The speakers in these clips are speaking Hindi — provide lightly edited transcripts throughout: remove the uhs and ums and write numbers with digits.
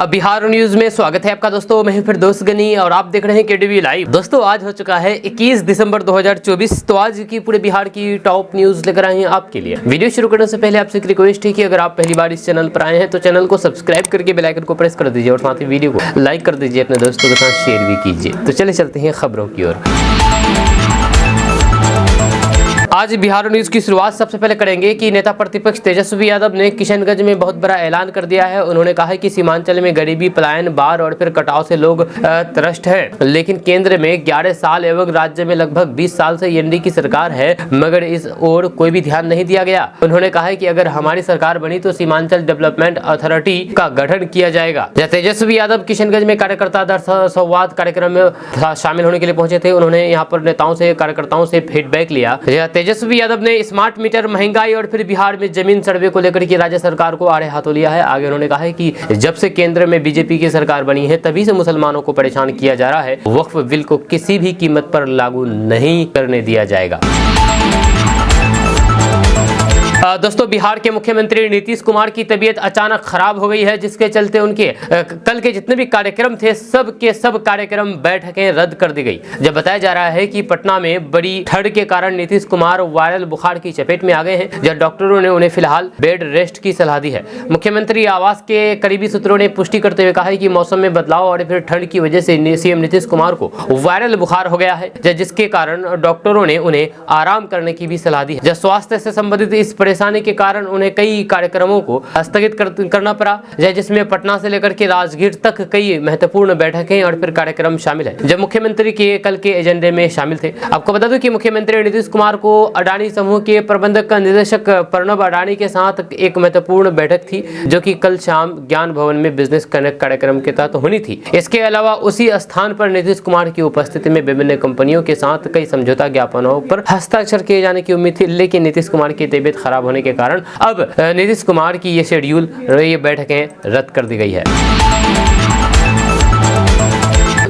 अब बिहार न्यूज में स्वागत है आपका दोस्तों। मैं फिर दोस्त गनी और आप देख रहे हैं केडीवी लाइव। दोस्तों आज हो चुका है 21 दिसंबर 2024। तो आज की पूरे बिहार की टॉप न्यूज लेकर आए हैं आपके लिए। वीडियो शुरू करने से पहले आपसे एक रिक्वेस्ट है कि अगर आप पहली बार इस चैनल पर आए हैं तो चैनल को सब्सक्राइब करके बेल आइकन को प्रेस कर दीजिए और साथ ही वीडियो को लाइक कर दीजिए, अपने दोस्तों के साथ शेयर भी कीजिए। तो चले चलते हैं खबरों की ओर। आज बिहार न्यूज की शुरुआत सबसे पहले करेंगे कि नेता प्रतिपक्ष तेजस्वी यादव ने किशनगंज में बहुत बड़ा ऐलान कर दिया है। उन्होंने कहा है कि सीमांचल में गरीबी, पलायन, बाढ़ और फिर कटाव से लोग त्रस्त हैं, लेकिन केंद्र में 11 साल एवं राज्य में लगभग 20 साल से एनडीए की सरकार है, मगर इस ओर कोई भी ध्यान नहीं दिया गया। उन्होंने कहा है कि अगर हमारी सरकार बनी तो सीमांचल डेवलपमेंट अथॉरिटी का गठन किया जाएगा। तेजस्वी यादव किशनगंज में कार्यकर्ता संवाद कार्यक्रम में शामिल होने के लिए पहुंचे थे। उन्होंने यहाँ पर नेताओं से, कार्यकर्ताओं से फीडबैक लिया। तेजस्वी यादव ने स्मार्ट मीटर, महंगाई और फिर बिहार में जमीन सर्वे को लेकर के राज्य सरकार को आड़े हाथों लिया है। आगे उन्होंने कहा है कि जब से केंद्र में बीजेपी की सरकार बनी है तभी से मुसलमानों को परेशान किया जा रहा है। वक्फ बिल को किसी भी कीमत पर लागू नहीं करने दिया जाएगा। दोस्तों बिहार के मुख्यमंत्री नीतीश कुमार की तबीयत अचानक खराब हो गई है, जिसके चलते उनके कल के जितने भी कार्यक्रम थे सब के सब कार्यक्रम, बैठकें रद्द कर दी गई। जब बताया जा रहा है कि पटना में बड़ी ठंड के कारण नीतीश कुमार वायरल बुखार की चपेट में आ गए हैं, जब डॉक्टरों ने उन्हें फिलहाल बेड रेस्ट की सलाह दी है। मुख्यमंत्री आवास के करीबी सूत्रों ने पुष्टि करते हुए कहा है कि मौसम में बदलाव और फिर ठंड की वजह से सीएम नीतीश कुमार को वायरल बुखार हो गया है, जिसके कारण डॉक्टरों ने उन्हें आराम करने की भी सलाह दी है। जब स्वास्थ्य से संबंधित इस परेशानी के कारण उन्हें कई कार्यक्रमों को स्थगित करना पड़ा, जिसमें पटना से लेकर के राजगीर तक कई महत्वपूर्ण बैठकें और फिर कार्यक्रम शामिल है, जब मुख्यमंत्री के कल के एजेंडे में शामिल थे। आपको बता दूं कि मुख्यमंत्री नीतीश कुमार को अडानी समूह के प्रबंधक निदेशक प्रणब अडानी के साथ एक महत्वपूर्ण बैठक थी, जो कि कल शाम ज्ञान भवन में बिजनेस कनेक्ट कार्यक्रम के तहत होनी थी। इसके अलावा उसी स्थान पर नीतीश कुमार की उपस्थिति में विभिन्न कंपनियों के साथ कई समझौता ज्ञापनों पर हस्ताक्षर किए जाने की उम्मीद थी, लेकिन नीतीश कुमार की तबीयत खराब होने के कारण अब नीतीश कुमार की ये शेड्यूल, ये बैठकें रद्द कर दी गई है।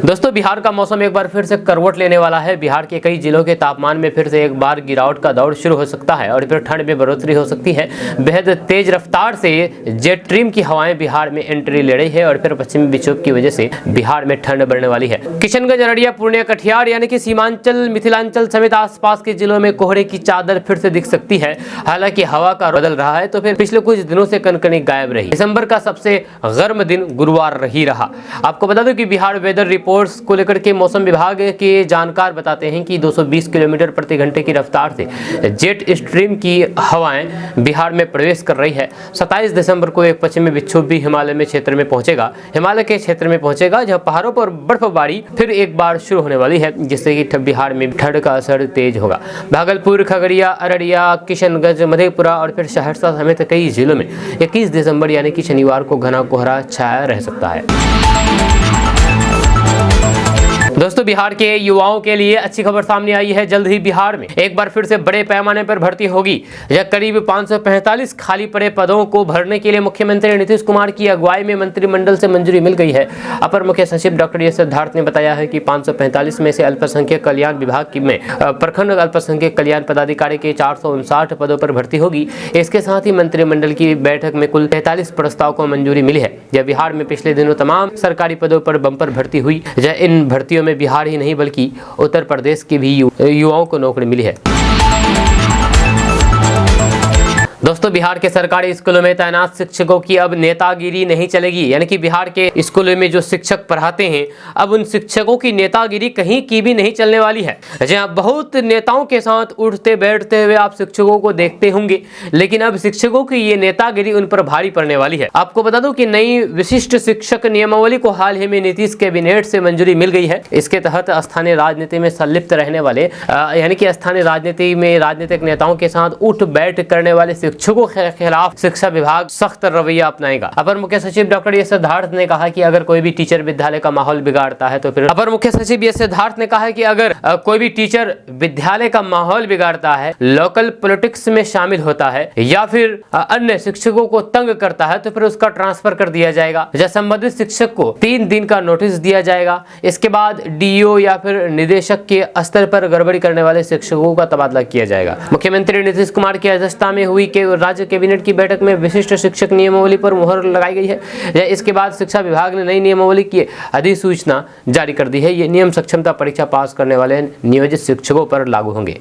दोस्तों बिहार का मौसम एक बार फिर से करवट लेने वाला है। बिहार के कई जिलों के तापमान में फिर से एक बार गिरावट का दौर शुरू हो सकता है और फिर ठंड में बढ़ोतरी हो सकती है। बेहद तेज रफ्तार से जेट स्ट्रीम की हवाएं बिहार में एंट्री ले रही है और फिर पश्चिमी विक्षोभ की वजह से बिहार में ठंड बढ़ने वाली है। किशनगंज, अररिया, पूर्णिया, कटिहार यानी कि सीमांचल, मिथिलांचल समेत आसपास के जिलों में कोहरे की चादर फिर से दिख सकती है। हालांकि हवा का बदल रहा है, तो फिर पिछले कुछ दिनों से कनकनी गायब रही। दिसंबर का सबसे गर्म दिन गुरुवार ही रहा। आपको बता दूं कि बिहार वेदर रिपोर्ट्स को लेकर के मौसम विभाग के जानकार बताते हैं कि 220 किलोमीटर प्रति घंटे की रफ्तार से जेट स्ट्रीम की हवाएं बिहार में प्रवेश कर रही है। 27 दिसंबर को एक पश्चिमी विक्षोभ भी हिमालय में क्षेत्र में पहुंचेगा, हिमालय के क्षेत्र में पहुंचेगा, जहां पहाड़ों पर बर्फबारी फिर एक बार शुरू होने वाली है, जिससे कि बिहार में ठंड का असर तेज होगा। भागलपुर, खगड़िया, अररिया, किशनगंज, मधेपुरा और फिर सहरसा समेत कई जिलों में 21 दिसंबर यानी कि शनिवार को घना कोहरा छाया रह सकता है। दोस्तों बिहार के युवाओं के लिए अच्छी खबर सामने आई है। जल्द ही बिहार में एक बार फिर से बड़े पैमाने पर भर्ती होगी। यह करीब 545 खाली पड़े पदों को भरने के लिए मुख्यमंत्री नीतीश कुमार की अगुवाई में मंत्रिमंडल से मंजूरी मिल गई है। अपर मुख्य सचिव डॉक्टर एस सिद्धार्थ ने बताया है कि 545 में से अल्पसंख्यक कल्याण विभाग में प्रखंड अल्पसंख्यक कल्याण पदाधिकारी के 459 पदों पर भर्ती होगी। इसके साथ ही मंत्रिमंडल की बैठक में कुल 43 प्रस्ताव को मंजूरी मिली है। यह बिहार में पिछले दिनों तमाम सरकारी पदों पर बंपर भर्ती हुई। इन भर्तियों में बिहार ही नहीं बल्कि उत्तर प्रदेश के भी युवाओं को नौकरी मिली है। दोस्तों बिहार के सरकारी स्कूलों में तैनात शिक्षकों की अब नेतागिरी नहीं चलेगी, यानी कि बिहार के स्कूलों में जो शिक्षक पढ़ाते हैं अब उन शिक्षकों की नेतागिरी कहीं की भी नहीं चलने वाली है। जहां बहुत नेताओं के साथ उठते बैठते हुए आप शिक्षकों को देखते होंगे, लेकिन अब शिक्षकों की ये नेतागिरी उन पर भारी पड़ने वाली है। आपको बता दूं कि नई विशिष्ट शिक्षक नियमावली को हाल ही में नीतीश कैबिनेट से मंजूरी मिल गई है। इसके तहत स्थानीय राजनीति में संलिप्त रहने वाले, यानी कि स्थानीय राजनीति में राजनीतिक नेताओं के साथ उठ बैठ करने वाले शिक्षकों के खिलाफ शिक्षा विभाग सख्त रवैया अपनाएगा। अपर मुख्य सचिव डॉक्टर एस सिद्धार्थ ने कहा कि अगर कोई भी टीचर विद्यालय का माहौल बिगाड़ता है तो फिर अपर मुख्य सचिव एस सिद्धार्थ ने कहा कि अगर कोई भी टीचर विद्यालय का माहौल बिगाड़ता है, लोकल पॉलिटिक्स में शामिल होता है या फिर अन्य शिक्षकों को तंग करता है तो फिर उसका ट्रांसफर कर दिया जाएगा या संबंधित शिक्षक को 3 दिन का नोटिस दिया जाएगा। इसके बाद डीईओ या फिर निदेशक के स्तर पर गड़बड़ी करने वाले शिक्षकों का तबादला किया जाएगा। मुख्यमंत्री नीतीश कुमार की अध्यक्षता में हुई राज्य कैबिनेट की बैठक में विशिष्ट शिक्षक नियमावली पर मुहर लगाई गई है। इसके बाद शिक्षा विभाग ने नई नियमावली की अधिसूचना जारी कर दी है। ये नियम सक्षमता परीक्षा पास करने वाले नियोजित शिक्षकों पर लागू होंगे।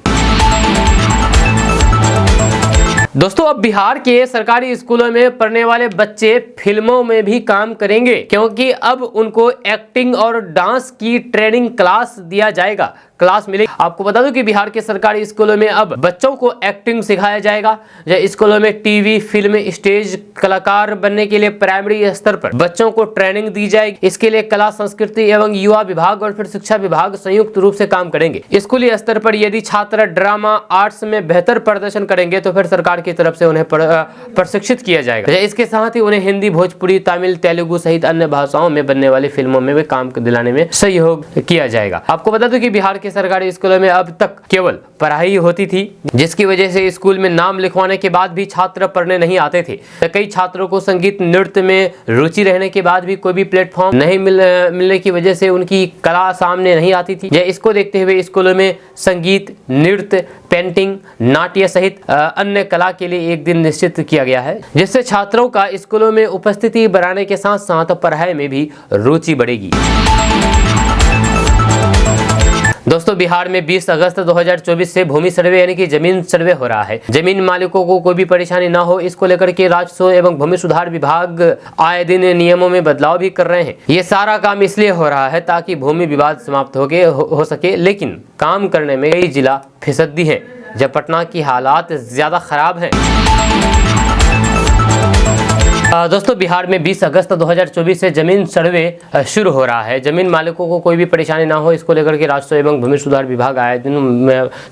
दोस्तों, अब बिहार के सरकारी स्कूलों में पढ़ने वाले बच्चे फिल्मों में भी काम करेंगे, क्योंकि अब उनको एक्टिंग और डांस की ट्रेनिंग क्लास दिया जाएगा, क्लास मिलेगी। आपको बता दूं कि बिहार के सरकारी स्कूलों में अब बच्चों को एक्टिंग सिखाया जाएगा। स्कूलों में टीवी, फिल्म, स्टेज कलाकार बनने के लिए प्राइमरी स्तर पर बच्चों को ट्रेनिंग दी जाएगी। इसके लिए कला, संस्कृति एवं युवा विभाग और फिर शिक्षा विभाग संयुक्त रूप से काम करेंगे। स्कूली स्तर पर यदि छात्र ड्रामा, आर्ट्स में बेहतर प्रदर्शन करेंगे तो फिर सरकार की तरफ से उन्हें प्रशिक्षित किया जाएगा। इसके साथ ही उन्हें हिंदी, भोजपुरी, तमिल, तेलुगु सहित अन्य भाषाओं में बनने वाली फिल्मों में भी काम दिलाने में सहयोग किया जाएगा। आपको बता दूं कि बिहार के सरकारी स्कूलों में अब तक केवल पढ़ाई होती थी, जिसकी वजह से स्कूल में नाम लिखवाने के बाद भी छात्र पढ़ने नहीं आते थे। कई छात्रों को संगीत, नृत्य में रुचि रहने के बाद भी कोई भी प्लेटफॉर्म नहीं मिलने की वजह से उनकी कला सामने नहीं आती थी। इसको देखते हुए स्कूलों में संगीत, नृत्य, पेंटिंग, नाट्य सहित अन्य कला के लिए एक दिन निश्चित किया गया है, जिससे छात्रों का स्कूलों में उपस्थिति बढ़ाने के साथ साथ पढ़ाई में भी रुचि बढ़ेगी। दोस्तों, बिहार में 20 अगस्त 2024 से भूमि सर्वे यानी कि जमीन सर्वे हो रहा है। जमीन मालिकों को कोई भी परेशानी ना हो, इसको लेकर के राजस्व एवं भूमि सुधार विभाग आए दिन नियमों में बदलाव भी कर रहे हैं। ये सारा काम इसलिए हो रहा है ताकि भूमि विवाद समाप्त हो सके, लेकिन काम करने में कई जिला फिसदी है, जब पटना की हालात ज्यादा खराब है। दोस्तों, बिहार में 20 अगस्त 2024 से जमीन सर्वे शुरू हो रहा है। जमीन मालिकों को कोई भी परेशानी ना हो, इसको लेकर के राजस्व एवं भूमि सुधार विभाग आए दिन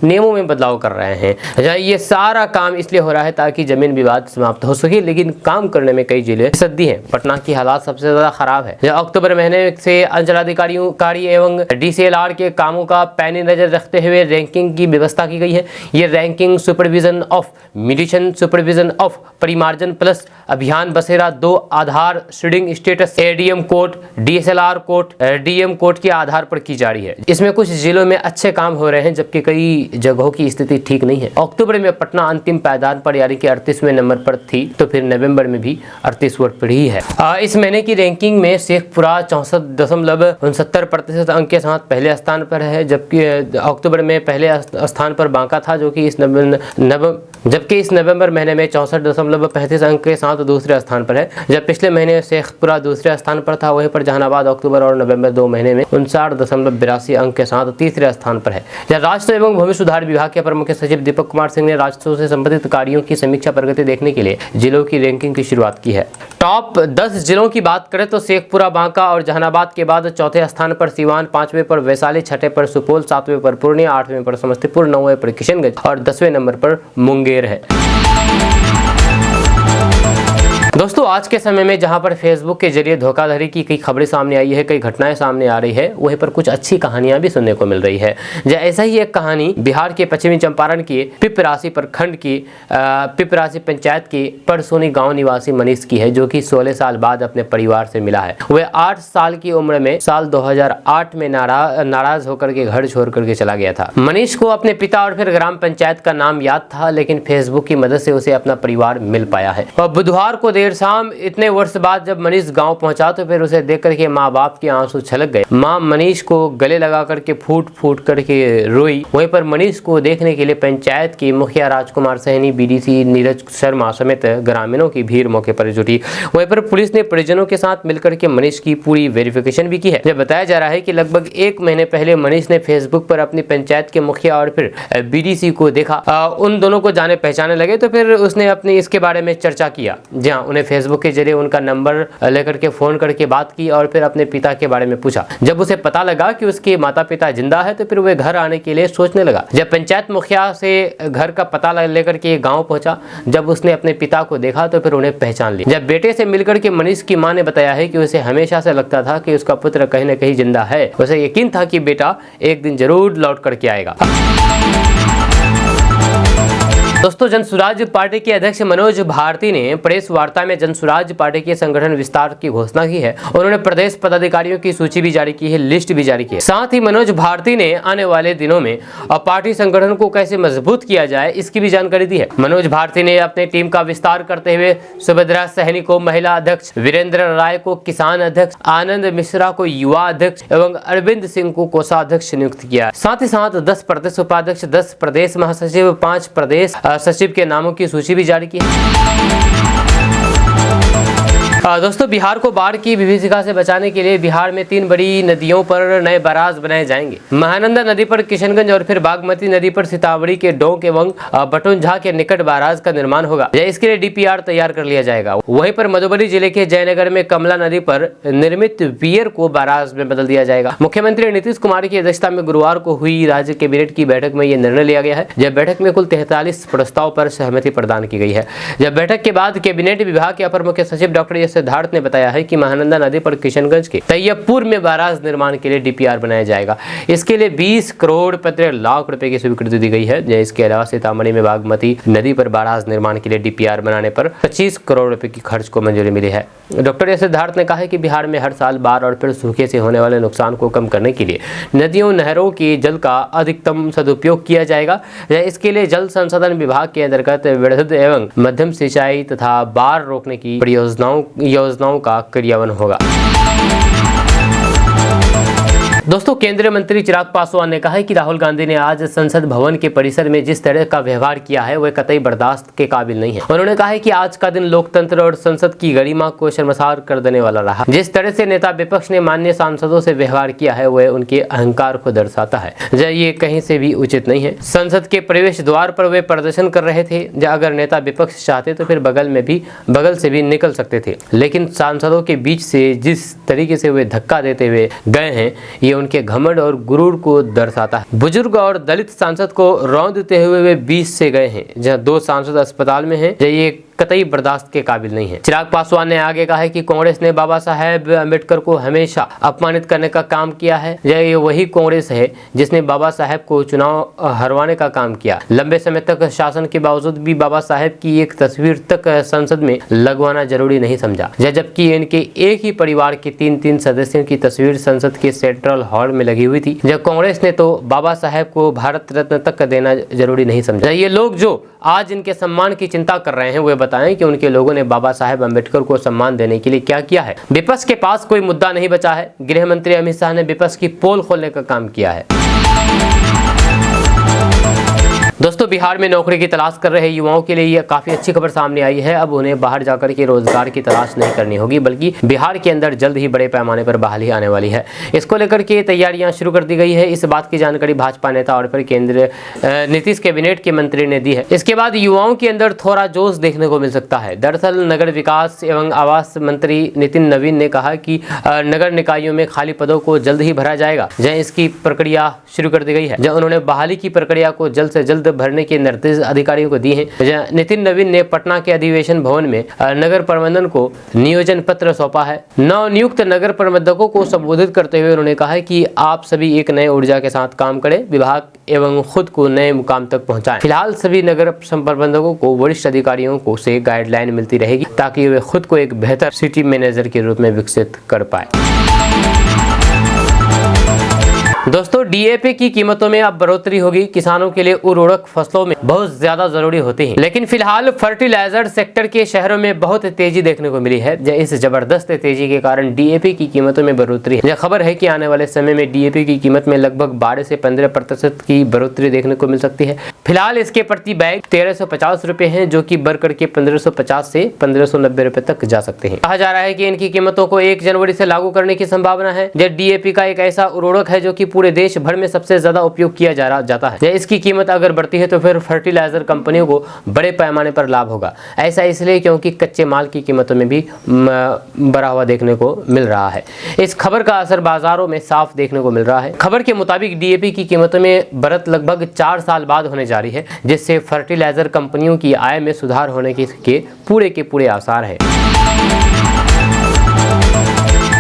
नियमों में बदलाव कर रहे हैं। ये सारा काम इसलिए हो रहा है ताकि जमीन विवाद समाप्त हो सके, लेकिन काम करने में कई जिले सद्दी हैं। पटना की हालात सबसे ज्यादा खराब है। अक्टूबर महीने से अंचलाधिकारी एवं DCLR के कामों का पैनी नजर रखते हुए रैंकिंग की व्यवस्था की गई है। ये ranking supervision of mutation, supervision of Parimarjan plus Abhiyan Basera 2 Aadhaar seeding status, ADM code, DSLR code, DM code के आधार पर की जा रही है। इसमें कुछ जिलों में अच्छे काम हो रहे हैं, जबकि कई जगहों की स्थिति ठीक नहीं है। अक्टूबर में पटना अंतिम पायदान पर यानी कि 38वें नंबर पर थी, तो फिर नवंबर में भी 38वां पर ही है। इस महीने की रैंकिंग में शेखपुरा 64.69% अंक के साथ पहले स्थान पर है, जबकि अक्टूबर में पहले स्थान पर बांका था, जो कि इस नवंबर महीने में 64.35 अंक के साथ दूसरे स्थान पर है। जब पिछले महीने शेखपुरा दूसरे स्थान पर था, वहीं पर जहानाबाद अक्टूबर और नवंबर 2 महीने में 59.82 अंक के साथ तीसरे स्थान पर है। राजस्व एवं भूमि सुधार विभाग के प्रमुख सचिव दीपक कुमार सिंह ने राजस्व से संबंधित कार्यों की समीक्षा प्रगति देखने के लिए जिलों की रैंकिंग की शुरुआत की है। टॉप 10 जिलों की बात करें तो शेखपुरा, बांका और जहानाबाद के बाद चौथे स्थान पर सीवान, 5वें पर वैशाली, 6ठे पर सुपौल, 7वें पर पूर्णिया, 8वें पर समस्तीपुर, 9वें पर किशनगंज और 10वें नंबर पर मुंगेर है। दोस्तों, आज के समय में जहां पर फेसबुक के जरिए धोखाधड़ी की कई खबरें सामने आई है, कई घटनाएं सामने आ रही है, वहीं पर कुछ अच्छी कहानियां भी सुनने को मिल रही है। ऐसा ही एक कहानी बिहार के पश्चिमी चंपारण के पिपरासी प्रखंड की पिपरासी पंचायत के परसोनी गांव निवासी मनीष की है, जो कि 16 साल बाद अपने परिवार से मिला है। वह 8 साल की उम्र में साल 2008 में नाराज होकर के घर छोड़ करके चला गया था। मनीष को अपने पिता और फिर ग्राम पंचायत का नाम याद था, लेकिन फेसबुक की मदद से उसे अपना परिवार मिल पाया है। और बुधवार को देर शाम इतने वर्ष बाद जब मनीष गांव पहुंचा तो फिर उसे देख करके माँ बाप के आंसू छलक गए। माँ मनीष को गले लगा करके फूट फूट करके रोई। वहीं पर मनीष को देखने के लिए पंचायत के मुखिया राजकुमार सहनी, BDC नीरज शर्मा समेत ग्रामीणों की भीड़ मौके पर जुटी। वहीं पर पुलिस ने परिजनों के साथ मिलकर के मनीष की पूरी वेरिफिकेशन भी की है। जब बताया जा रहा है कि लगभग 1 महीने पहले मनीष ने फेसबुक पर अपनी पंचायत के मुखिया और फिर BDC को देखा। उन दोनों को जाने पहचाने लगे, तो फिर उसने अपने इसके बारे में चर्चा किया। जहाँ उन्हें फेसबुक के जरिए उनका नंबर लेकर के फोन करके बात की और फिर अपने पिता के बारे में पूछा। जब उसे पता लगा कि उसके माता पिता जिंदा है, तो फिर वह घर आने के लिए सोचने लगा। जब पंचायत मुखिया से घर का पता लेकर के गांव पहुंचा, जब उसने अपने पिता को देखा तो फिर उन्हें पहचान लिया। जब बेटे से मिलकर के मनीष की मां ने बताया है कि उसे हमेशा से लगता था कि उसका पुत्र कहीं न कहीं जिंदा है। उसे यकीन था कि बेटा एक दिन जरूर लौट करके आएगा। दोस्तों, जनसुराज पार्टी के अध्यक्ष मनोज भारती ने प्रेस वार्ता में जनसुराज पार्टी के संगठन विस्तार की घोषणा की है। उन्होंने प्रदेश पदाधिकारियों की सूची भी जारी की है, लिस्ट भी जारी की है। साथ ही मनोज भारती ने आने वाले दिनों में पार्टी संगठन को कैसे मजबूत किया जाए इसकी भी जानकारी दी है। मनोज भारती ने अपने टीम का विस्तार करते हुए सुभद्रा सहनी को महिला अध्यक्ष, वीरेंद्र राय को किसान अध्यक्ष, आनंद मिश्रा को युवा अध्यक्ष एवं अरविंद सिंह को कोषाध्यक्ष नियुक्त किया। साथ ही साथ 10 प्रदेश उपाध्यक्ष, 10 प्रदेश महासचिव, 5 प्रदेश सचिव के नामों की सूची भी जारी की है। दोस्तों, बिहार को बाढ़ की विभीषिका से बचाने के लिए बिहार में 3 बड़ी नदियों पर नए बैराज बनाए जाएंगे। महानंदा नदी पर किशनगंज और फिर बागमती नदी पर सीतामढ़ी के डोंक एवं बटुंझा के निकट बैराज का निर्माण होगा। इसके लिए डीपीआर तैयार कर लिया जाएगा। वहीं पर मधुबनी जिले के जयनगर में कमला नदी पर निर्मित वीयर को बैराज में बदल दिया जाएगा। मुख्यमंत्री नीतीश कुमार की अध्यक्षता में गुरुवार को हुई राज्य कैबिनेट की बैठक में यह निर्णय लिया गया है। जब बैठक में कुल 43 प्रस्ताव पर सहमति प्रदान की गई है। जब बैठक के बाद कैबिनेट विभाग के अपर मुख्य सचिव डॉक्टर सिद्धार्थ ने बताया है कि महानंदा नदी पर किशनगंज के तैयबपुर में बैराज निर्माण के लिए डीपीआर बनाया जाएगा। इसके लिए 20 करोड़ 15 लाख रुपए की स्वीकृति दी गई है। इसके अलावा सीतामढ़ी में बागमती नदी पर बैराज निर्माण के लिए डीपीआर बनाने पर 25 करोड़ रुपए की खर्च को मंजूरी मिली है। डॉक्टर सिद्धार्थ ने कहा है कि बिहार में हर साल बाढ़ और फिर सूखे से होने वाले नुकसान को कम करने के लिए नदियों, नहरों के जल का अधिकतम सदुपयोग किया जाएगा। इसके लिए जल संसाधन विभाग के अंतर्गत वृहद एवं मध्यम सिंचाई तथा बाढ़ रोकने की योजनाओं का क्रियान्वयन होगा। दोस्तों, केंद्रीय मंत्री चिराग पासवान ने कहा है कि राहुल गांधी ने आज संसद भवन के परिसर में जिस तरह का व्यवहार किया है वह कतई बर्दाश्त के काबिल नहीं है। उन्होंने कहा है कि आज का दिन लोकतंत्र और संसद की गरिमा को शर्मसार कर देने वाला रहा। जिस तरह से नेता विपक्ष ने माननीय सांसदों से व्यवहार किया है वह उनके अहंकार को दर्शाता है। ये कहीं से भी उचित नहीं है। संसद के प्रवेश द्वार पर वे प्रदर्शन कर रहे थे। अगर नेता विपक्ष चाहते तो फिर बगल से भी निकल सकते थे, लेकिन सांसदों के बीच से जिस तरीके से वे धक्का देते हुए गए हैं ये उनके घमंड और गुरूर को दर्शाता है। बुजुर्ग और दलित सांसद को रौंदते हुए वे बीच से गए हैं, जहां 2 सांसद अस्पताल में हैं। ये कतई बर्दाश्त के काबिल नहीं है। चिराग पासवान ने आगे कहा है कि कांग्रेस ने बाबा साहेब अम्बेडकर को हमेशा अपमानित करने का काम किया है। ये वही कांग्रेस है जिसने बाबा साहेब को चुनाव हरवाने का काम किया। लंबे समय तक शासन के बावजूद भी बाबा साहेब की एक तस्वीर तक संसद में लगवाना जरूरी नहीं समझा, जबकि इनके एक ही परिवार के 3 सदस्यों की तस्वीर संसद के सेंट्रल हॉल में लगी हुई थी। जब कांग्रेस ने तो बाबा साहेब को भारत रत्न तक देना जरूरी नहीं समझा। ये लोग जो आज इनके सम्मान की चिंता कर रहे हैं वे बताएं कि उनके लोगों ने बाबा साहेब अम्बेडकर को सम्मान देने के लिए क्या किया है। विपक्ष के पास कोई मुद्दा नहीं बचा है। गृह मंत्री अमित शाह ने विपक्ष की पोल खोलने का काम किया है। दोस्तों, बिहार में नौकरी की तलाश कर रहे युवाओं के लिए यह काफी अच्छी खबर सामने आई है। अब उन्हें बाहर जाकर के रोजगार की तलाश नहीं करनी होगी, बल्कि बिहार के अंदर जल्द ही बड़े पैमाने पर बहाली आने वाली है। इसको लेकर के तैयारियां शुरू कर दी गई है। इस बात की जानकारी भाजपा नेता और फिर केंद्रीय नीतीश कैबिनेट के मंत्री ने दी है। इसके बाद युवाओं के अंदर थोड़ा जोश देखने को मिल सकता है। दरअसल नगर विकास एवं आवास मंत्री नितिन नवीन ने कहा कि नगर निकायों में खाली पदों को जल्द ही भरा जाएगा। इसकी प्रक्रिया शुरू कर दी गई है। उन्होंने बहाली की प्रक्रिया को जल्द से जल्द भरने के निर्देश अधिकारियों को दिए हैं। नितिन नवीन ने पटना के अधिवेशन भवन में नगर प्रबंधन को नियोजन पत्र सौंपा है। नवनियुक्त नगर प्रबंधकों को संबोधित करते हुए उन्होंने कहा है कि आप सभी एक नए ऊर्जा के साथ काम करें, विभाग एवं खुद को नए मुकाम तक पहुंचाएं। फिलहाल सभी नगर प्रबंधकों को वरिष्ठ अधिकारियों को से गाइडलाइन मिलती रहेगी ताकि वे खुद को एक बेहतर सिटी मैनेजर के रूप में विकसित कर पाए। दोस्तों, डीएपी की कीमतों में अब बढ़ोतरी होगी। किसानों के लिए उर्वरक फसलों में बहुत ज्यादा जरूरी होते हैं, लेकिन फिलहाल फर्टिलाइजर सेक्टर के शहरों में बहुत तेजी देखने को मिली है। इस जबरदस्त तेजी के कारण डीएपी की कीमतों में बढ़ोतरी है। यह खबर है कि आने वाले समय में डीएपी की कीमत में लगभग 12 से 15% की बढ़ोतरी देखने को मिल सकती है। फिलहाल इसके प्रति बैग 1350 रुपए है, जो कि बढ़ करके 1550 से 1590 रुपए तक जा सकते हैं। कहा जा रहा है कि इनकी कीमतों को 1 जनवरी से लागू करने की संभावना है। यह डीएपी का एक ऐसा उर्वरक है जो कि पूरे देश भर में सबसे ज्यादा उपयोग किया जाता है। इसकी कीमत अगर बढ़ती है तो फिर फर्टिलाइजर कंपनियों को बड़े पैमाने पर लाभ होगा। ऐसा इसलिए क्योंकि कच्चे माल की कीमतों में भी बढ़ा हुआ देखने को मिल रहा है। इस खबर का असर बाजारों में साफ देखने को मिल रहा है। खबर के मुताबिक डीएपी की कीमतों में बढ़त लगभग 4 साल बाद होने जा रही है, जिससे फर्टिलाइजर कंपनियों की आय में सुधार होने के पूरे आसार है।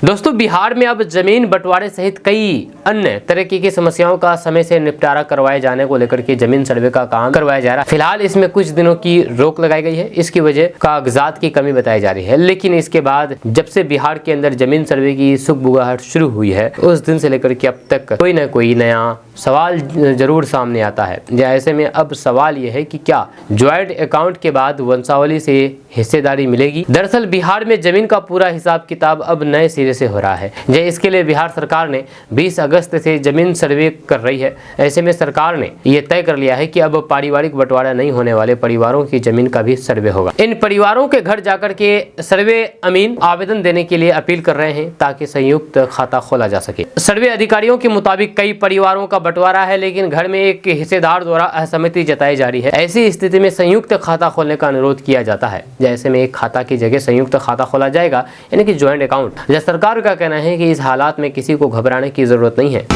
दोस्तों, बिहार में अब जमीन बंटवारे सहित कई अन्य तरीके की समस्याओं का समय से निपटारा करवाए जाने को लेकर के जमीन सर्वे का काम करवाया जा रहा है। फिलहाल इसमें कुछ दिनों की रोक लगाई गई है, इसकी वजह कागजात की कमी बताई जा रही है। लेकिन इसके बाद जब से बिहार के अंदर जमीन सर्वे की सुगबुगाहट शुरू हुई है, उस दिन से लेकर के अब तक कोई ना कोई नया सवाल जरूर सामने आता है। ऐसे में अब सवाल यह है कि क्या ज्वाइंट अकाउंट के बाद वंशावली से हिस्सेदारी मिलेगी। दरअसल बिहार में जमीन का पूरा हिसाब किताब अब नए सिरे से हो रहा है। इसके लिए बिहार सरकार ने 20 अगस्त से जमीन सर्वे कर रही है। ऐसे में सरकार ने यह तय कर लिया है कि अब पारिवारिक बंटवारा नहीं होने वाले परिवारों की जमीन का भी सर्वे होगा। इन परिवारों के घर जाकर के सर्वे अमीन आवेदन देने के लिए अपील कर रहे हैं ताकि संयुक्त खाता खोला जा सके। सर्वे अधिकारियों के मुताबिक कई परिवारों का बंटवारा है, लेकिन घर में एक हिस्सेदार द्वारा असहमति जताई जा रही है। ऐसी स्थिति में संयुक्त खाता खोलने का अनुरोध किया जाता है। जैसे में एक खाता की जगह संयुक्त खाता खोला जाएगा, यानी कि ज्वाइंट अकाउंट। सरकार का कहना है कि इस हालात में किसी को घबराने की जरूरत नहीं है।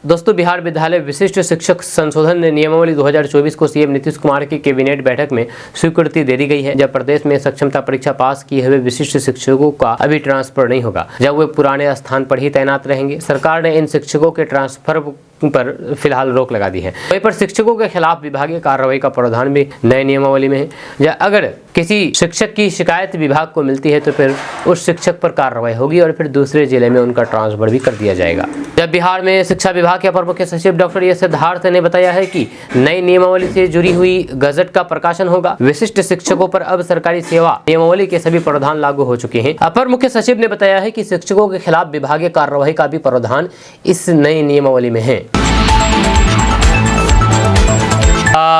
दोस्तों, बिहार विद्यालय विशिष्ट शिक्षक संशोधन नियमावली 2024 को सीएम नीतीश कुमार की कैबिनेट बैठक में स्वीकृति दे दी गई है। जब प्रदेश में सक्षमता परीक्षा पास किए हुए विशिष्ट शिक्षकों का अभी ट्रांसफर नहीं होगा, जब वे पुराने स्थान पर ही तैनात रहेंगे। सरकार ने इन शिक्षकों के ट्रांसफर पर फिलहाल रोक लगा दी है। वहीं पर शिक्षकों के खिलाफ विभागीय कार्रवाई का प्रावधान भी नए नियमावली में है। अगर किसी शिक्षक की शिकायत विभाग को मिलती है तो फिर उस शिक्षक पर कार्रवाई होगी और फिर दूसरे जिले में उनका ट्रांसफर भी कर दिया जाएगा। जब बिहार में शिक्षा विभाग के अपर मुख्य सचिव डॉक्टर एस सिद्धार्थ ने बताया है कि नई नियमावली से जुड़ी हुई गजट का प्रकाशन होगा। विशिष्ट शिक्षकों पर अब सरकारी सेवा नियमावली के सभी प्रावधान लागू हो चुके हैं। अपर मुख्य सचिव ने बताया है कि शिक्षकों के खिलाफ विभागीय कार्रवाई का भी प्रावधान इस नई नियमावली में है।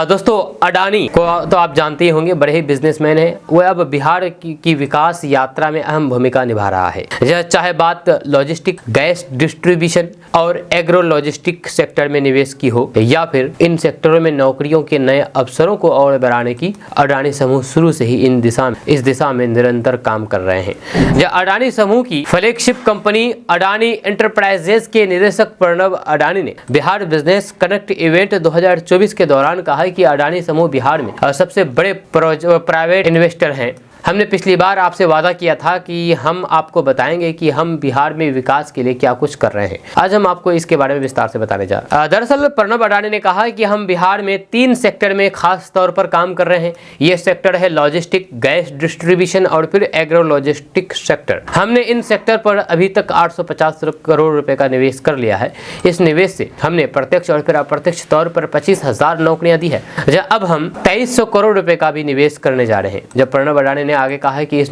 दोस्तों, अडानी को तो आप जानते ही होंगे, बड़े ही बिजनेसमैन हैं। वह अब बिहार की विकास यात्रा में अहम भूमिका निभा रहा है। चाहे बात लॉजिस्टिक, गैस डिस्ट्रीब्यूशन और एग्रो लॉजिस्टिक सेक्टर में निवेश की हो या फिर इन सेक्टरों में नौकरियों के नए अवसरों को और बढ़ाने की, अडानी समूह शुरू से ही इस दिशा में निरंतर काम कर रहे हैं। अडानी समूह की फ्लैगशिप कंपनी अडानी एंटरप्राइजेज के निदेशक प्रणव अडानी ने बिहार बिजनेस कनेक्ट इवेंट 2024 के दौरान कहा है कि अडानी समूह बिहार में सबसे बड़े प्राइवेट इन्वेस्टर हैं। हमने पिछली बार आपसे वादा किया था कि हम आपको बताएंगे कि हम बिहार में विकास के लिए क्या कुछ कर रहे हैं। आज हम आपको इसके बारे में विस्तार से बताने जा रहे हैं। दरअसल प्रणव अडानी ने कहा कि हम बिहार में 3 सेक्टर में खास तौर पर काम कर रहे हैं। ये सेक्टर है लॉजिस्टिक, गैस डिस्ट्रीब्यूशन और फिर एग्रो लॉजिस्टिक सेक्टर। हमने इन सेक्टर पर अभी तक 850 करोड़ रुपए का निवेश कर लिया है। इस निवेश से हमने प्रत्यक्ष और फिर अप्रत्यक्ष तौर पर 25,000 नौकरियां दी है। अब हम 2300 करोड़ रुपए का भी निवेश करने जा रहे हैं। जब प्रणव अडानी आगे कहा है कि इस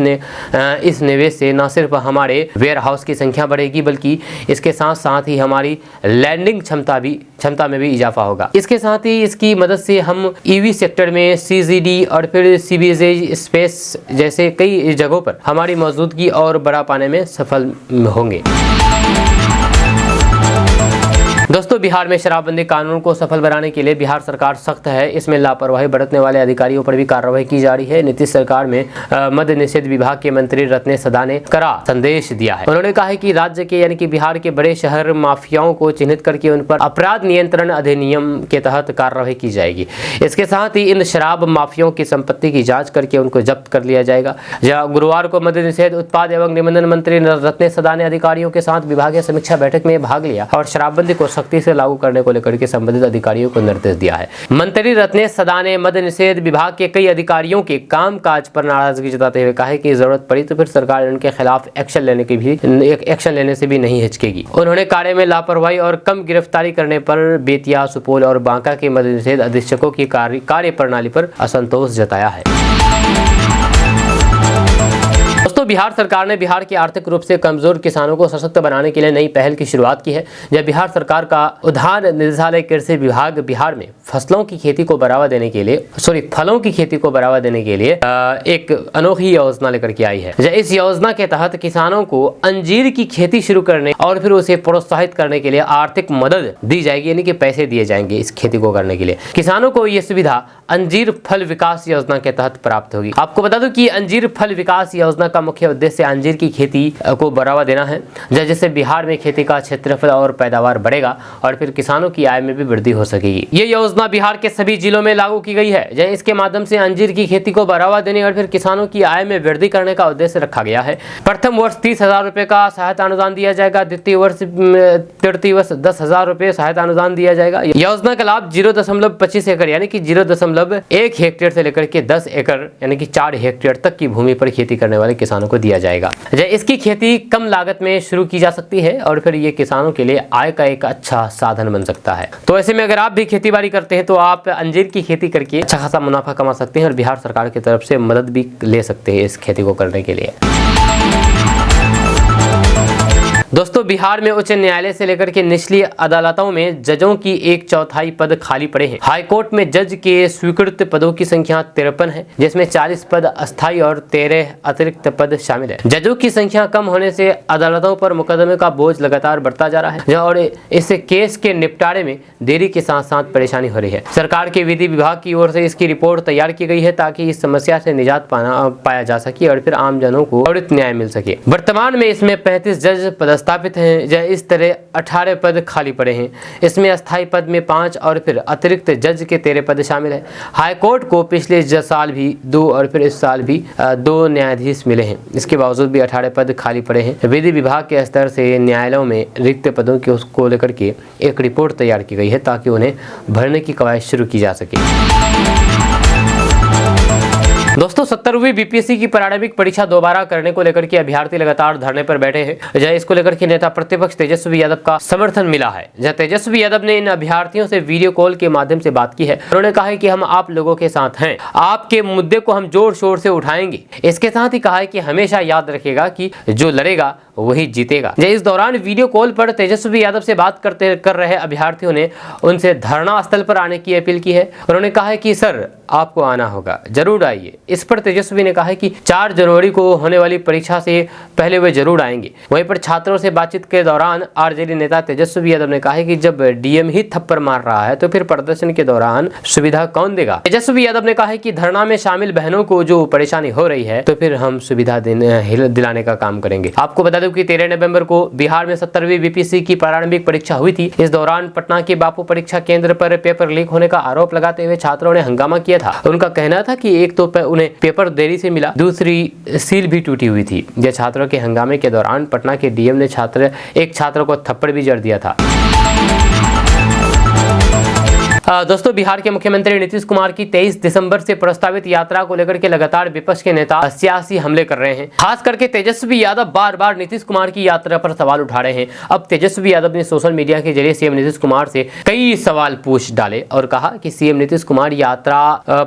निवेश से न सिर्फ हमारे वेयर हाउस की संख्या बढ़ेगी, बल्कि इसके साथ साथ ही हमारी लैंडिंग क्षमता में भी इजाफा होगा। इसके साथ ही इसकी मदद से हम ईवी सेक्टर में सीजीडी और फिर सीबीएसई स्पेस जैसे कई जगहों पर हमारी मौजूदगी और बढ़ा पाने में सफल होंगे। दोस्तों, बिहार में शराबबंदी कानून को सफल बनाने के लिए बिहार सरकार सख्त है। इसमें लापरवाही बरतने वाले अधिकारियों पर भी कार्रवाई की जा रही है। नीतीश सरकार में मद्य निषेध विभाग के मंत्री रत्नेश सदा ने कड़ा संदेश दिया है। उन्होंने कहा है कि राज्य के यानी कि बिहार के बड़े शहर माफियाओं को चिन्हित करके उन पर अपराध नियंत्रण अधिनियम के तहत कार्रवाई की जाएगी। इसके साथ ही इन शराब माफियाओं की संपत्ति की जाँच करके उनको जब्त कर लिया जाएगा। गुरुवार को मद्य निषेध, उत्पाद एवं निबंधन मंत्री रत्नेश सदा ने अधिकारियों के साथ विभागीय समीक्षा बैठक में भाग लिया और शराबबंदी को सख्ती से लागू करने को लेकर के संबंधित अधिकारियों को निर्देश दिया है। मंत्री रत्नेश सदा ने मद्य निषेध विभाग के कई अधिकारियों के कामकाज पर नाराजगी जताते हुए कहा है कि जरूरत पड़ी तो फिर सरकार उनके खिलाफ एक्शन लेने से भी नहीं हिचकेगी। उन्होंने कार्य में लापरवाही और कम गिरफ्तारी करने पर बेतिया, सुपौल और बांका के मद्य निषेध अधीक्षकों की कार्य प्रणाली पर असंतोष जताया है। दोस्तों, बिहार सरकार ने बिहार के आर्थिक रूप से कमजोर किसानों को सशक्त बनाने के लिए नई पहल की शुरुआत की है। जब बिहार सरकार का उद्यान निदेशालय कृषि विभाग बिहार में फलों की खेती को बढ़ावा देने के लिए एक अनोखी योजना लेकर के आई है। इस योजना के तहत किसानों को अंजीर की खेती शुरू करने और फिर उसे प्रोत्साहित करने के लिए आर्थिक मदद दी जाएगी, यानी कि पैसे दिए जाएंगे इस खेती को करने के लिए। किसानों को ये सुविधा अंजीर फल विकास योजना के तहत प्राप्त होगी। आपको बता दूं कि अंजीर फल विकास योजना का मुख्य उद्देश्य अंजीर की खेती को बढ़ावा देना है, जिससे बिहार में खेती का क्षेत्रफल और पैदावार बढ़ेगा और फिर किसानों की आय में भी वृद्धि हो सकेगी। ये योजना बिहार के सभी जिलों में लागू की गई है। इसके माध्यम से अंजीर की खेती को बढ़ावा देने और फिर किसानों की आय में वृद्धि करने का उद्देश्य रखा गया है। प्रथम वर्ष 30,000 रुपए का सहायता अनुदान दिया जाएगा, द्वितीय वर्ष तृतीय वर्ष 10,000 रुपए सहायता अनुदान दिया जाएगा। योजना का लाभ 0.25 एकड़ यानी कि 0.1 हेक्टेयर से लेकर के 10 एकड़ यानी कि 4 हेक्टेयर तक की भूमि पर खेती करने वाले किसानों को दिया जाएगा। इसकी खेती कम लागत में शुरू की जा सकती है और फिर ये किसानों के लिए आय का एक अच्छा साधन बन सकता है। तो ऐसे में अगर आप भी खेती बाड़ी करते हैं तो आप अंजीर की खेती करके अच्छा खासा मुनाफा कमा सकते हैं और बिहार सरकार की तरफ से मदद भी ले सकते हैं इस खेती को करने के लिए। दोस्तों, बिहार में उच्च न्यायालय से लेकर के निचली अदालतों में जजों की 1/4 पद खाली पड़े हैं। हाईकोर्ट में जज के स्वीकृत पदों की संख्या 53 है, जिसमें 40 पद अस्थायी और 13 अतिरिक्त पद शामिल है। जजों की संख्या कम होने से अदालतों पर मुकदमे का बोझ लगातार बढ़ता जा रहा है और इससे केस के निपटारे में देरी के साथ साथ परेशानी हो रही है। सरकार के विधि विभाग की ओर से इसकी रिपोर्ट तैयार की गई है ताकि इस समस्या से निजात पाया जा सके और फिर आम जनों को त्वरित न्याय मिल सके। वर्तमान में इसमें 35 जज स्थापित हैं। इस तरह 18 पद खाली पड़े हैं। इसमें अस्थायी पद में 5 और फिर अतिरिक्त जज के 13 पद शामिल है। हाईकोर्ट को पिछले साल भी 2 और फिर इस साल भी 2 न्यायाधीश मिले हैं। इसके बावजूद भी 18 पद खाली पड़े हैं। विधि विभाग के स्तर से न्यायालयों में रिक्त पदों को लेकर के एक रिपोर्ट तैयार की गई है ताकि उन्हें भरने की कवायद शुरू की जा सके। दोस्तों, 70वीं बीपीएससी की प्रारंभिक परीक्षा दोबारा करने को लेकर के अभ्यर्थी लगातार धरने पर बैठे हैं। इसको लेकर के नेता प्रतिपक्ष तेजस्वी यादव का समर्थन मिला है। तेजस्वी यादव ने इन अभ्यर्थियों से वीडियो कॉल के माध्यम से बात की है। उन्होंने कहा है कि हम आप लोगों के साथ हैं, आपके मुद्दे को हम जोर शोर से उठाएंगे। इसके साथ ही कहा है कि हमेशा याद रखेगा कि जो लड़ेगा वही जीतेगा। इस दौरान वीडियो कॉल पर तेजस्वी यादव से बात कर रहे अभ्यर्थियों ने उनसे धरना स्थल पर आने की अपील की है। उन्होंने कहा है कि सर, आपको आना होगा, जरूर आइए। इस पर तेजस्वी ने कहा है कि 4 जनवरी को होने वाली परीक्षा से पहले वे जरूर आएंगे। वहीं पर छात्रों से बातचीत के दौरान आरजेडी नेता तेजस्वी यादव ने कहा है कि जब डीएम ही थप्पड़ मार रहा है तो फिर प्रदर्शन के दौरान सुविधा कौन देगा। तेजस्वी यादव ने कहा है कि धरना में शामिल बहनों को जो परेशानी हो रही है तो फिर हम सुविधा दिलाने का काम करेंगे। आपको बता दें कि 13 नवंबर को बिहार में 70वीं बीपीएससी की प्रारंभिक परीक्षा हुई थी। इस दौरान पटना के बापू परीक्षा केंद्र पर पेपर लीक होने का आरोप लगाते हुए छात्रों ने हंगामा किया था। उनका कहना था कि एक तो उन्हें पेपर देरी से मिला, दूसरी सील भी टूटी हुई थी। छात्रों के हंगामे के दौरान पटना के डीएम ने एक छात्र को थप्पड़ भी जड़ दिया था। दोस्तों, बिहार के मुख्यमंत्री नीतीश कुमार की 23 दिसंबर से प्रस्तावित यात्रा को लेकर के लगातार विपक्ष के नेता सियासी हमले कर रहे हैं। खास करके तेजस्वी यादव बार बार नीतीश कुमार की यात्रा पर सवाल उठा रहे हैं। अब तेजस्वी यादव ने सोशल मीडिया के जरिए सीएम नीतीश कुमार से कई सवाल पूछ डाले और कहा कि सीएम नीतीश कुमार यात्रा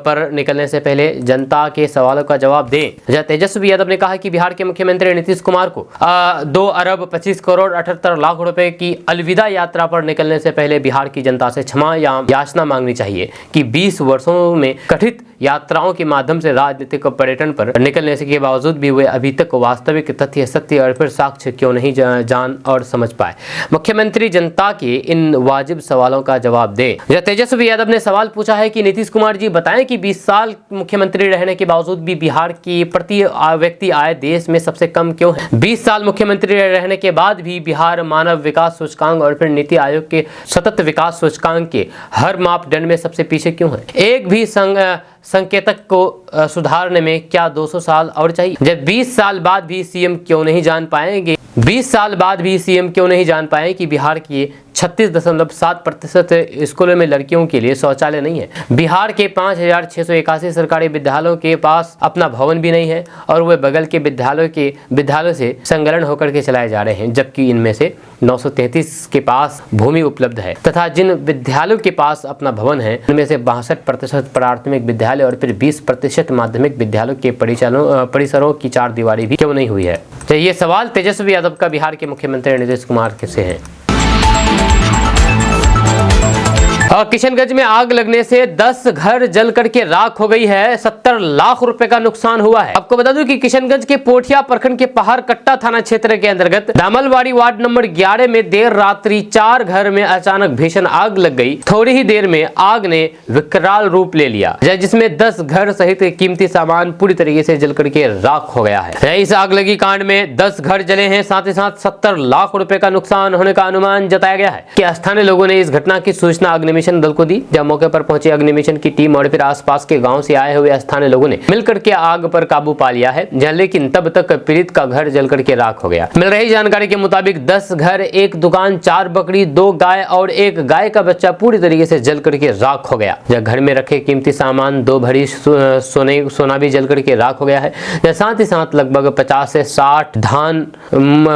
पर निकलने से पहले जनता के सवालों का जवाब दें। तेजस्वी यादव ने कहा कि बिहार के मुख्यमंत्री नीतीश कुमार को 2 अरब 25 करोड़ 78 लाख रुपए की अलविदा यात्रा पर निकलने से पहले बिहार की जनता से क्षमा या याचना मांगनी चाहिए कि 20 वर्षों में कथित यात्राओं के माध्यम से राजनीतिक पर्यटन पर निकलने के बावजूद भी वे अभी तक वास्तविक तथ्य, सत्य और फिर साक्ष्य क्यों नहीं जान और समझ पाए। मुख्यमंत्री जनता के इन वाजिब सवालों का जवाब दे। तेजस्वी यादव ने सवाल पूछा है कि नीतीश कुमार जी बताएं कि 20 साल मुख्यमंत्री रहने के बावजूद भी बिहार की प्रति व्यक्ति आय देश में सबसे कम क्यों है। 20 साल मुख्यमंत्री रहने के बाद भी बिहार मानव विकास सूचकांक और फिर नीति आयोग के सतत विकास सूचकांक के हर मापदंड में सबसे पीछे क्यों है। एक भी संकेतक को सुधारने में क्या 200 साल और चाहिए। जब 20 साल बाद भी सीएम क्यों नहीं जान पाएंगे 20 साल बाद भी सीएम क्यों नहीं जान पाए कि बिहार की 36.7% स्कूलों में लड़कियों के लिए शौचालय नहीं है। बिहार के 5,681 सरकारी विद्यालयों के पास अपना भवन भी नहीं है और वे बगल के विद्यालयों से संलग्न होकर के चलाए जा रहे हैं, जबकि इनमें से 933 के पास भूमि उपलब्ध है तथा जिन विद्यालयों के पास अपना भवन है उनमें से 62% प्राथमिक विद्यालय और फिर 20% माध्यमिक विद्यालयों के परिसरों की 4 दीवारी भी क्यों नहीं हुई है। तो ये सवाल तेजस्वी यादव का बिहार के मुख्यमंत्री नीतीश कुमार से है। किशनगंज में आग लगने से 10 घर जल करके राख हो गई है। 70 लाख रुपए का नुकसान हुआ है। आपको बता दूं कि किशनगंज के पोठिया प्रखंड के पहाड़ कट्टा थाना क्षेत्र के अंतर्गत दामलवाड़ी वार्ड नंबर 11 में देर रात्रि 4 घर में अचानक भीषण आग लग गई। थोड़ी ही देर में आग ने विकराल रूप ले लिया, जिसमें 10 घर सहित कीमती सामान पूरी तरीके से जल करके राख हो गया है। इस आग लगी कांड में 10 घर जले हैं, साथ ही साथ 70 लाख रुपए का नुकसान होने का अनुमान जताया गया है। कि स्थानीय लोगों ने इस घटना की सूचना अग्निशमन दल को दी। जब मौके पर पहुंची अग्निशमन की टीम और फिर आसपास के गांव से आए हुए स्थानीय लोगों ने मिलकर के आग पर काबू पा लिया है, लेकिन तब तक पीड़ित का घर जल करके राख हो गया। मिल रही जानकारी के मुताबिक 10 घर, 1 दुकान, 4 बकरी, 2 गाय और 1 गाय का बच्चा पूरी तरीके से जल करके राख हो गया। जब घर में रखे कीमती सामान 2 भरी सोना भी जल करके राख हो गया है। साथ ही साथ लगभग 50 से 60 धान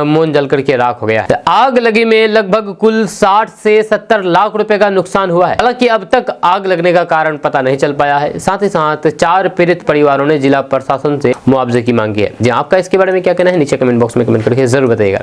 मोन जल करके राख हो गया है। आग लगी में लगभग कुल 60 से 70 लाख रुपए का नुकसान हुआ है। हालांकि अब तक आग लगने का कारण पता नहीं चल पाया है। साथ ही साथ 4 पीड़ित परिवारों ने जिला प्रशासन से मुआवजे की मांग की है। जी आपका इसके बारे में क्या कहना है, नीचे कमेंट बॉक्स में कमेंट करके जरूर बताइएगा।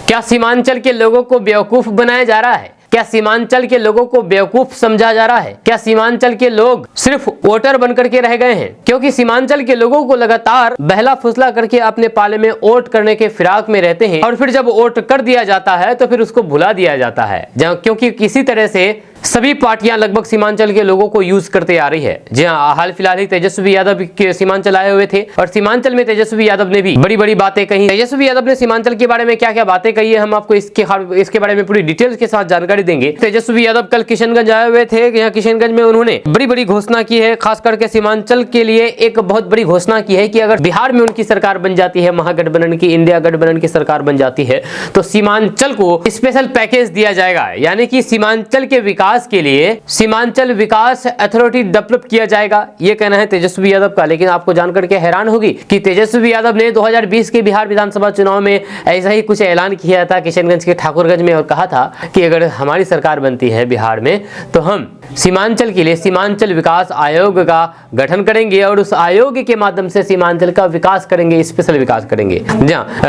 क्या सीमांचल के लोगों को बेवकूफ बनाया जा रहा है? क्या सीमांचल के लोगों को बेवकूफ समझा जा रहा है? क्या सीमांचल के लोग सिर्फ वोटर बनकर के रह गए हैं? क्योंकि सीमांचल के लोगों को लगातार बहला फुसला करके अपने पाले में वोट करने के फिराक में रहते हैं और फिर जब वोट कर दिया जाता है तो फिर उसको भुला दिया जाता है। क्योंकि किसी तरह से सभी पार्टियां लगभग सीमांचल के लोगों को यूज करते आ रही है। जी हाँ, हाल फिलहाल ही तेजस्वी यादव के सीमांचल आए हुए थे और सीमांचल में तेजस्वी यादव ने भी बड़ी बड़ी बातें कही। तेजस्वी यादव ने सीमांचल के बारे में क्या क्या बातें कही है, हम आपको इसके बारे में पूरी डिटेल्स के साथ जानकारी देंगे। तेजस्वी यादव कल किशनगंज आए हुए थे। यहाँ किशनगंज में उन्होंने बड़ी बड़ी घोषणा की है, खास करके सीमांचल के लिए एक बहुत बड़ी घोषणा की है कि अगर बिहार में उनकी सरकार बन जाती है, महागठबंधन की, इंडिया गठबंधन की सरकार बन जाती है, तो सीमांचल को स्पेशल पैकेज दिया जाएगा। यानी कि सीमांचल के विकास के लिए सीमांचल विकास अथॉरिटी डेवलप किया जाएगा, ये कहना है तेजस्वी यादव का। लेकिन आपको जानकर के हैरान होगी कि तेजस्वी यादव ने 2020 के बिहार विधानसभा चुनाव में ऐसा ही कुछ ऐलान किया था किशनगंज के ठाकुरगंज में और कहा था कि अगर हमारी सरकार बनती है बिहार में तो हम सीमांचल के लिए सीमांचल विकास आयोग का गठन करेंगे और उस आयोग के माध्यम से सीमांचल का विकास करेंगे, स्पेशल विकास करेंगे।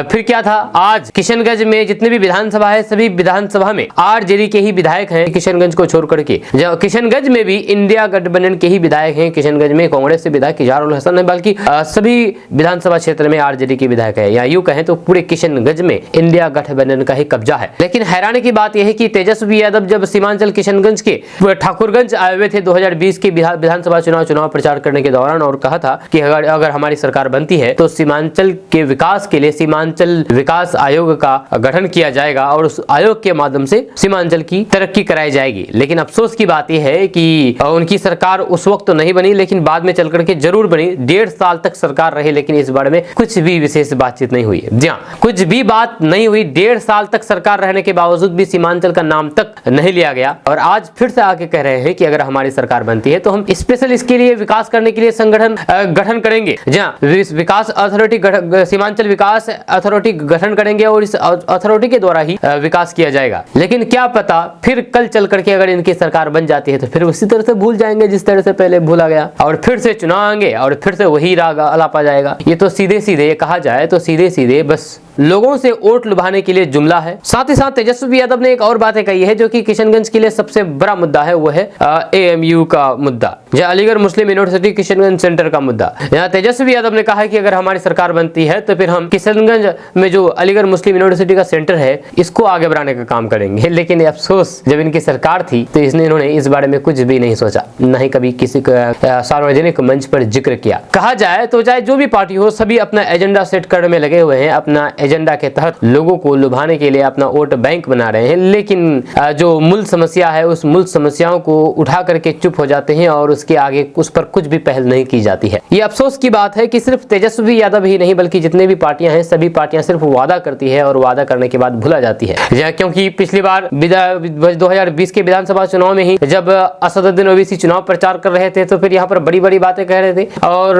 फिर क्या था, आज किशनगंज में जितने भी विधानसभा है सभी विधानसभा में आरजेडी के ही विधायक हैं किशनगंज को छोड़ करके। किशनगंज में भी इंडिया गठबंधन के ही विधायक हैं। किशनगंज में कांग्रेस से विधायक इजहारुल हसन है, बल्कि सभी विधानसभा क्षेत्र में आरजेडी के विधायक है, या यूं कहें तो पूरे किशनगंज में इंडिया गठबंधन का ही कब्जा है। लेकिन हैरानी की बात यह है कि तेजस्वी यादव जब सीमांचल किशनगंज के ठाकुरगंज आए हुए थे 2020 के विधानसभा चुनाव प्रचार करने के दौरान और कहा था कि अगर हमारी सरकार बनती है तो सीमांचल के विकास के लिए सीमांचल विकास आयोग का गठन किया जाएगा और उस आयोग के माध्यम से सीमांचल की तरक्की कराई जाएगी। लेकिन अफसोस की बात यह है कि उनकी सरकार उस वक्त तो नहीं बनी, लेकिन बाद में चल करके जरूर बनी। 1.5 साल तक सरकार रही, लेकिन इस बारे में कुछ भी विशेष बातचीत नहीं हुई। जी हाँ, कुछ भी बात नहीं हुई। 1.5 साल तक सरकार रहने के बावजूद भी सीमांचल का नाम तक नहीं लिया गया और आज फिर से आके कह रहे हैं कि अगर हमारी सरकार बनती है तो हम स्पेशल इसके लिए विकास करने के लिए संगठन गठन करेंगे। जहाँ विकास अथॉरिटी, सीमांचल विकास अथॉरिटी गठन करेंगे और इस अथॉरिटी के द्वारा ही विकास किया जाएगा। लेकिन क्या पता फिर कल चल करके अगर इनकी सरकार बन जाती है तो फिर उसी तरह से भूल जाएंगे जिस तरह से पहले भूला गया और फिर से चुनाव आएंगे और फिर से वही राग अलापा जाएगा। ये तो सीधे सीधे कहा जाए तो सीधे सीधे बस लोगों से वोट लुभाने के लिए जुमला है। साथ ही साथ तेजस्वी यादव ने एक और बातें कही है जो कि किशनगंज के लिए सबसे बड़ा मुद्दा है, वो है AMU का मुद्दा, या अलीगढ़ मुस्लिम यूनिवर्सिटी किशनगंज सेंटर का मुद्दा। यहाँ तेजस्वी यादव ने कहा है कि अगर हमारी सरकार बनती है तो फिर हम किशनगंज में जो अलीगढ़ मुस्लिम यूनिवर्सिटी का सेंटर है इसको आगे बढ़ाने का काम करेंगे। लेकिन अफसोस जब इनकी सरकार थी तो इन्होंने इस बारे में कुछ भी नहीं सोचा, न ही कभी किसी सार्वजनिक मंच पर जिक्र किया। कहा जाए तो चाहे जो भी पार्टी हो सभी अपना एजेंडा सेट करने में लगे हुए हैं, अपना एजेंडा के तहत लोगों को लुभाने के लिए अपना वोट बैंक बना रहे हैं। लेकिन जो मूल समस्या है उस मूल समस्याओं को उठा करके चुप हो जाते हैं और उसके आगे उस पर कुछ भी पहल नहीं की जाती है। ये अफसोस की बात है कि सिर्फ तेजस्वी यादव ही नहीं बल्कि जितने भी पार्टियां हैं सभी पार्टियां सिर्फ वादा करती है और वादा करने के बाद भूला जाती है। क्योंकि पिछली बार 2020 के विधानसभा चुनाव में ही जब असदुद्दीन ओवैसी चुनाव प्रचार कर रहे थे तो फिर यहाँ पर बड़ी बड़ी बातें कह रहे थे और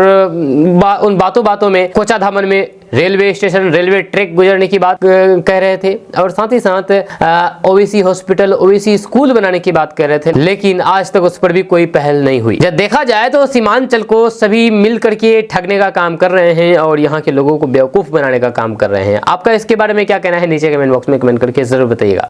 उन बातों में कोचाधामन में रेलवे स्टेशन, रेलवे ट्रैक गुजरने की बात कह रहे थे और साथ ही साथ ओवैसी हॉस्पिटल, ओवैसी स्कूल बनाने की बात कर रहे थे। लेकिन आज तक उस पर भी कोई पहल नहीं हुई। जब देखा जाए तो सीमांचल को सभी मिल करके ठगने का काम कर रहे हैं और यहाँ के लोगों को बेवकूफ बनाने का काम कर रहे हैं। आपका इसके बारे में क्या कहना है, नीचे कमेंट बॉक्स में कमेंट करके जरूर बताइएगा।